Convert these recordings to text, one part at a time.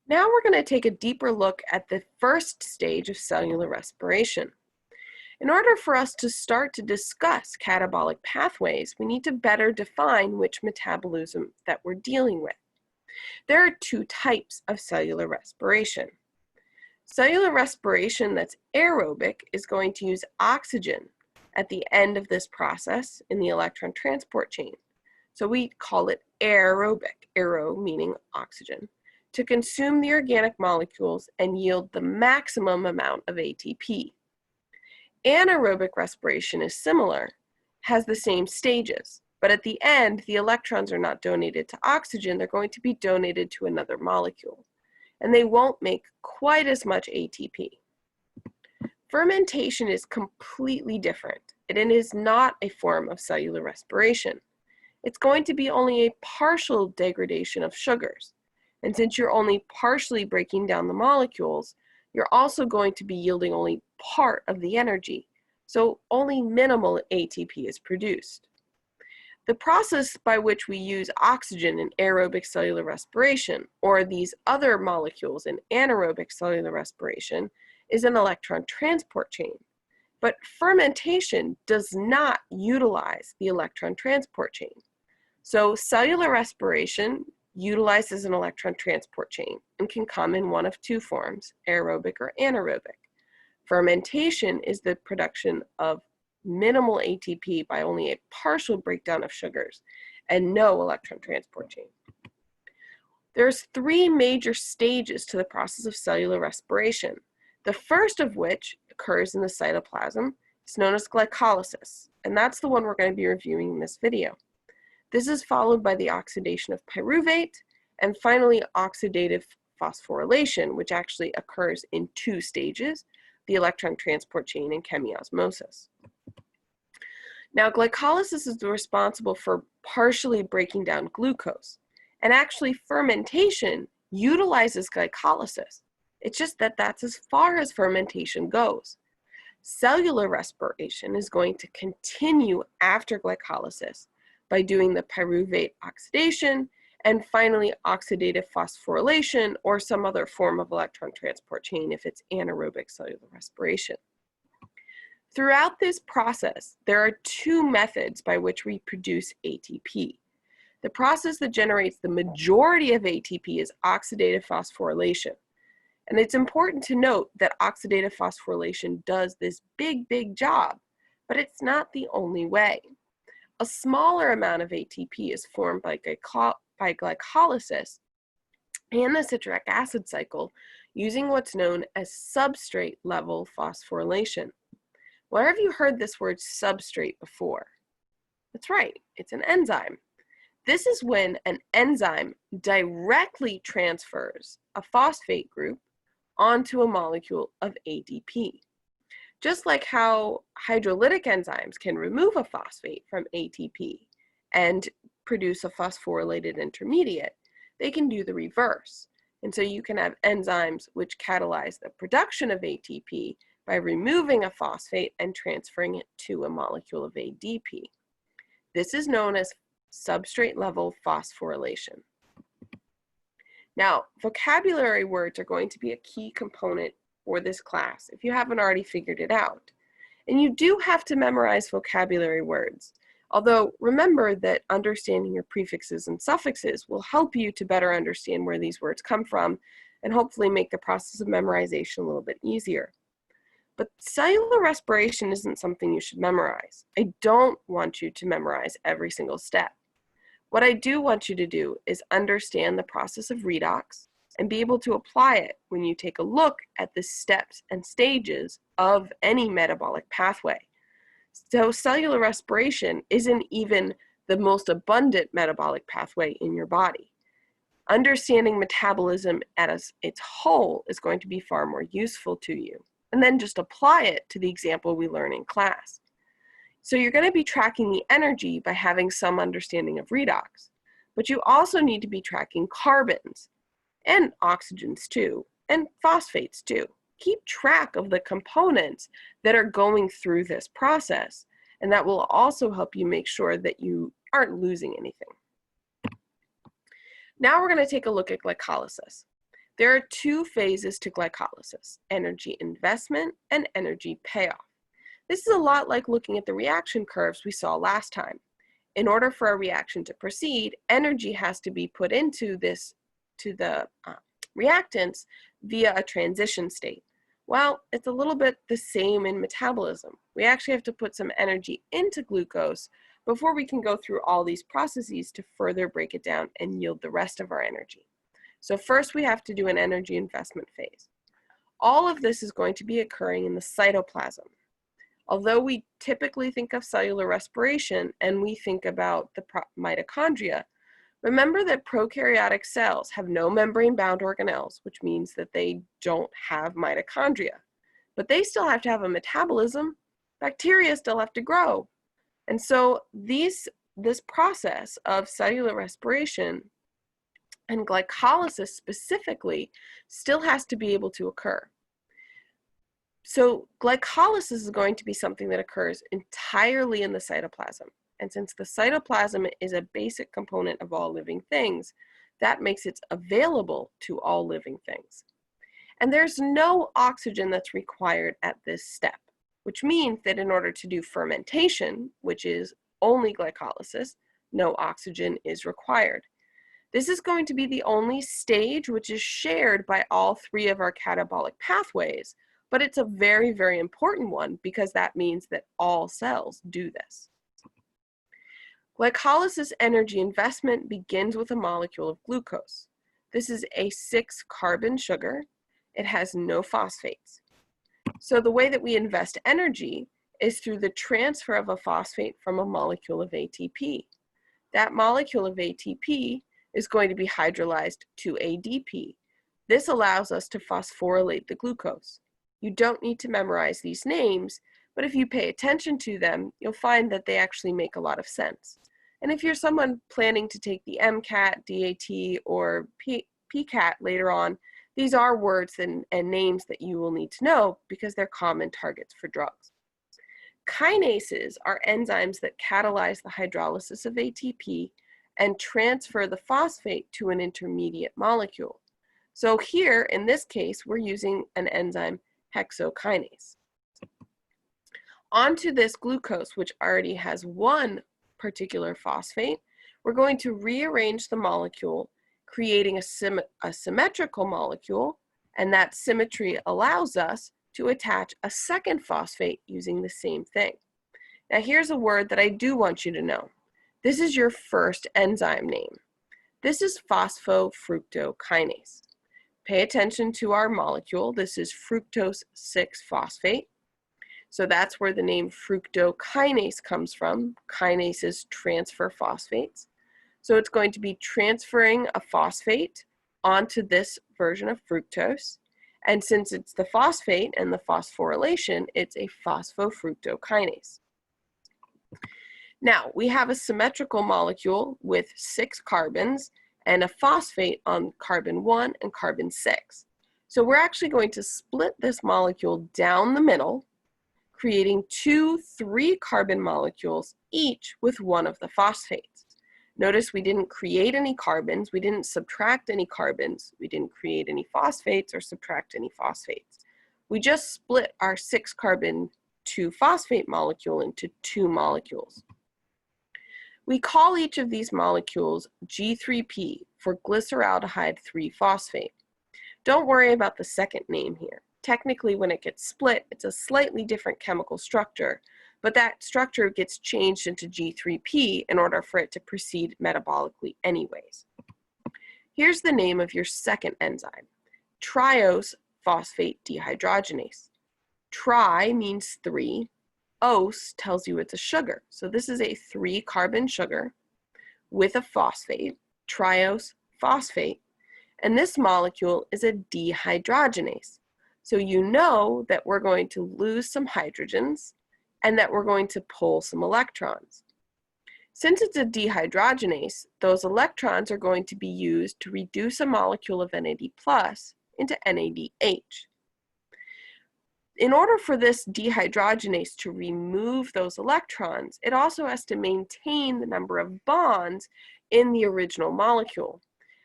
Now we're going to take a deeper look at the first stage of cellular respiration. In order for us to start to discuss catabolic pathways, we need to better define which metabolism that we're dealing with. There are two types of cellular respiration. Cellular respiration that's aerobic is going to use oxygen at the end of this process in the electron transport chain. So we call it aerobic, aero meaning oxygen, to consume the organic molecules and yield the maximum amount of ATP. Anaerobic respiration is similar, has the same stages, but at the end, the electrons are not donated to oxygen, they're going to be donated to another molecule, and they won't make quite as much ATP. Fermentation is completely different, and it is not a form of cellular respiration. It's going to be only a partial degradation of sugars. And since you're only partially breaking down the molecules, you're also going to be yielding only part of the energy. So only minimal ATP is produced. The process by which we use oxygen in aerobic cellular respiration, or these other molecules in anaerobic cellular respiration, is an electron transport chain. But fermentation does not utilize the electron transport chain. So cellular respiration utilizes an electron transport chain and can come in one of two forms, aerobic or anaerobic. Fermentation is the production of minimal ATP by only a partial breakdown of sugars and no electron transport chain. There's three major stages to the process of cellular respiration. The first of which occurs in the cytoplasm. It's known as glycolysis, and that's the one we're going to be reviewing in this video. This is followed by the oxidation of pyruvate, and finally oxidative phosphorylation, which actually occurs in two stages, the electron transport chain and chemiosmosis. Now, glycolysis is responsible for partially breaking down glucose, and actually fermentation utilizes glycolysis. It's just that that's as far as fermentation goes. Cellular respiration is going to continue after glycolysis by doing the pyruvate oxidation and finally oxidative phosphorylation or some other form of electron transport chain if it's anaerobic cellular respiration. Throughout this process, there are two methods by which we produce ATP. The process that generates the majority of ATP is oxidative phosphorylation. And it's important to note that oxidative phosphorylation does this big job, but it's not the only way. A smaller amount of ATP is formed by glycolysis and the citric acid cycle using what's known as substrate level phosphorylation. Where have you heard this word substrate before? That's right, it's an enzyme. This is when an enzyme directly transfers a phosphate group onto a molecule of ADP. Just like how hydrolytic enzymes can remove a phosphate from ATP and produce a phosphorylated intermediate, they can do the reverse. And so you can have enzymes which catalyze the production of ATP by removing a phosphate and transferring it to a molecule of ADP. This is known as substrate level phosphorylation. Now, vocabulary words are going to be a key component for this class if you haven't already figured it out. And you do have to memorize vocabulary words, although remember that understanding your prefixes and suffixes will help you to better understand where these words come from and hopefully make the process of memorization a little bit easier. But cellular respiration isn't something you should memorize. I don't want you to memorize every single step. What I do want you to do is understand the process of redox and be able to apply it when you take a look at the steps and stages of any metabolic pathway. So cellular respiration isn't even the most abundant metabolic pathway in your body. Understanding metabolism as its whole is going to be far more useful to you. And then just apply it to the example we learn in class. So you're going to be tracking the energy by having some understanding of redox, but you also need to be tracking carbons and oxygens too, and phosphates too. Keep track of the components that are going through this process, and that will also help you make sure that you aren't losing anything. Now we're going to take a look at glycolysis. There are two phases to glycolysis: energy investment and energy payoff. This is a lot like looking at the reaction curves we saw last time. In order for a reaction to proceed, energy has to be put into the reactants via a transition state. Well, it's a little bit the same in metabolism. We actually have to put some energy into glucose before we can go through all these processes to further break it down and yield the rest of our energy. So first we have to do an energy investment phase. All of this is going to be occurring in the cytoplasm. Although we typically think of cellular respiration and we think about the mitochondria, remember that prokaryotic cells have no membrane-bound organelles, which means that they don't have mitochondria. But they still have to have a metabolism. Bacteria still have to grow. And so this process of cellular respiration and glycolysis specifically still has to be able to occur. So glycolysis is going to be something that occurs entirely in the cytoplasm. And since the cytoplasm is a basic component of all living things, that makes it available to all living things. And there's no oxygen that's required at this step, which means that in order to do fermentation, which is only glycolysis, no oxygen is required. This is going to be the only stage which is shared by all three of our catabolic pathways, but it's a very, very important one because that means that all cells do this. Glycolysis energy investment begins with a molecule of glucose. This is a 6-carbon sugar. It has no phosphates. So the way that we invest energy is through the transfer of a phosphate from a molecule of ATP. That molecule of ATP is going to be hydrolyzed to ADP. This allows us to phosphorylate the glucose. You don't need to memorize these names, but if you pay attention to them, you'll find that they actually make a lot of sense. And if you're someone planning to take the MCAT, DAT, or PCAT later on, these are words and names that you will need to know because they're common targets for drugs. Kinases are enzymes that catalyze the hydrolysis of ATP and transfer the phosphate to an intermediate molecule. So here, in this case, we're using an enzyme hexokinase. Onto this glucose, which already has one particular phosphate, we're going to rearrange the molecule, creating a symmetrical molecule, and that symmetry allows us to attach a second phosphate using the same thing. Now here's a word that I do want you to know. This is your first enzyme name. This is phosphofructokinase. Pay attention to our molecule. This is fructose 6-phosphate. So that's where the name fructokinase comes from. Kinases transfer phosphates. So it's going to be transferring a phosphate onto this version of fructose. And since it's the phosphate and the phosphorylation, it's a phosphofructokinase. Now, we have a symmetrical molecule with 6 carbons and a phosphate on carbon 1 and carbon 6. So we're actually going to split this molecule down the middle, creating 2 3-carbon molecules, each with one of the phosphates. Notice we didn't create any carbons, we didn't subtract any carbons, we didn't create any phosphates or subtract any phosphates. We just split our 6-carbon 2-phosphate molecule into 2 molecules. We call each of these molecules G3P for glyceraldehyde 3-phosphate. Don't worry about the second name here. Technically, when it gets split, it's a slightly different chemical structure, but that structure gets changed into G3P in order for it to proceed metabolically anyways. Here's the name of your second enzyme, triose phosphate dehydrogenase. Tri means 3. Ose tells you it's a sugar. So this is a 3-carbon sugar with a phosphate, triose phosphate, and this molecule is a dehydrogenase. So you know that we're going to lose some hydrogens and that we're going to pull some electrons. Since it's a dehydrogenase, those electrons are going to be used to reduce a molecule of NAD+ into NADH. In order for this dehydrogenase to remove those electrons, it also has to maintain the number of bonds in the original molecule.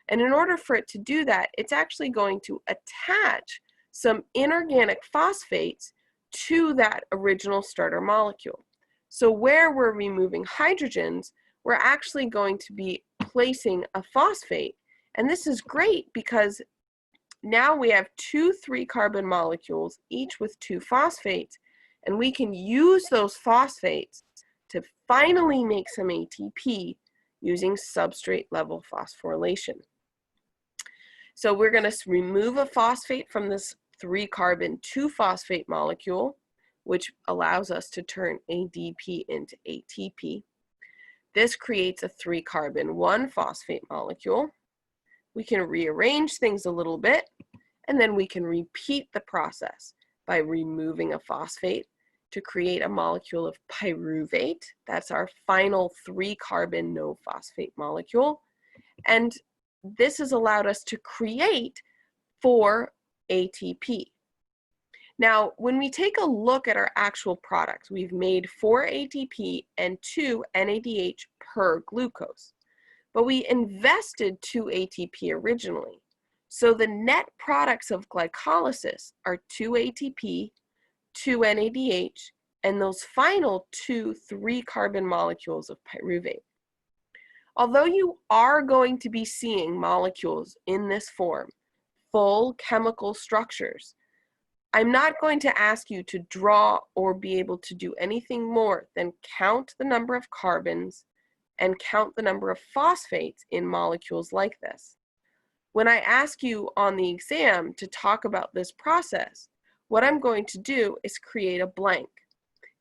And in order for it to do that, it's actually going to attach some inorganic phosphates to that original starter molecule. So where we're removing hydrogens, we're actually going to be placing a phosphate. And this is great because now we have two 3-carbon molecules, each with 2 phosphates, and we can use those phosphates to finally make some ATP using substrate level phosphorylation. So we're going to remove a phosphate from this 3-carbon 2-phosphate molecule, which allows us to turn ADP into ATP. This creates a 3-carbon 1-phosphate molecule. We can rearrange things a little bit, and then we can repeat the process by removing a phosphate to create a molecule of pyruvate. That's our final 3-carbon no phosphate molecule. And this has allowed us to create 4 ATP. Now, when we take a look at our actual products, we've made 4 ATP and 2 NADH per glucose. But we invested 2 ATP originally. So the net products of glycolysis are 2 ATP, 2 NADH, and those final 2 3-carbon molecules of pyruvate. Although you are going to be seeing molecules in this form, full chemical structures, I'm not going to ask you to draw or be able to do anything more than count the number of carbons and count the number of phosphates in molecules like this. When I ask you on the exam to talk about this process, what I'm going to do is create a blank.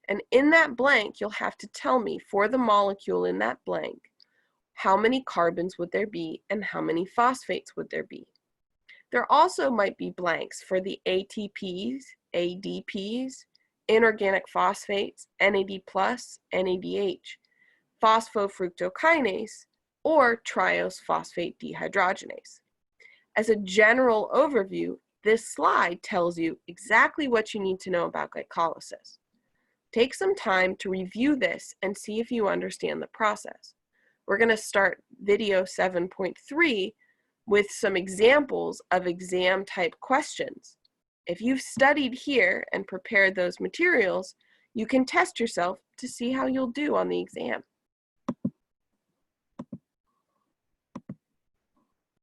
And in that blank, you'll have to tell me for the molecule in that blank, how many carbons would there be and how many phosphates would there be. There also might be blanks for the ATPs, ADPs, inorganic phosphates, NAD+, NADH, phosphofructokinase, or triose phosphate dehydrogenase. As a general overview, this slide tells you exactly what you need to know about glycolysis. Take some time to review this and see if you understand the process. We're going to start video 7.3 with some examples of exam type questions. If you've studied here and prepared those materials, you can test yourself to see how you'll do on the exam.